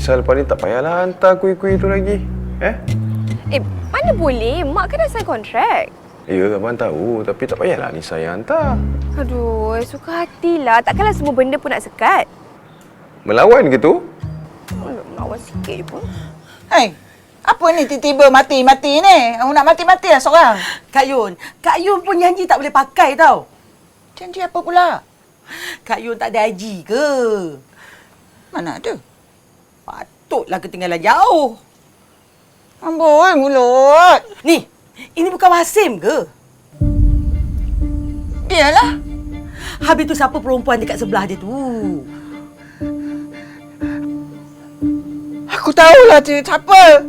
Nisa lepas ni tak payahlah hantar kuih-kuih tu lagi. Mana boleh? Mak kan dah sign kontrak. Ya, abang tahu. Tapi tak payahlah Nisa yang hantar. Aduh, suka hatilah. Takkanlah semua benda pun nak sekat. Melawan ke tu? Melawan sikit je pun. Hei, apa ni tiba-tiba mati-mati ni? Awak nak mati-mati lah seorang? Kak Yun pun janji tak boleh pakai tau. Janji apa pula? Kak Yun tak ada haji ke? Mana ada? Patutlah ketinggalan jauh. Amboi, mulut. Ni, ini bukan Wasim ke? Dialah. Habis tu siapa perempuan dekat sebelah dia tu? Aku tahulah siapa.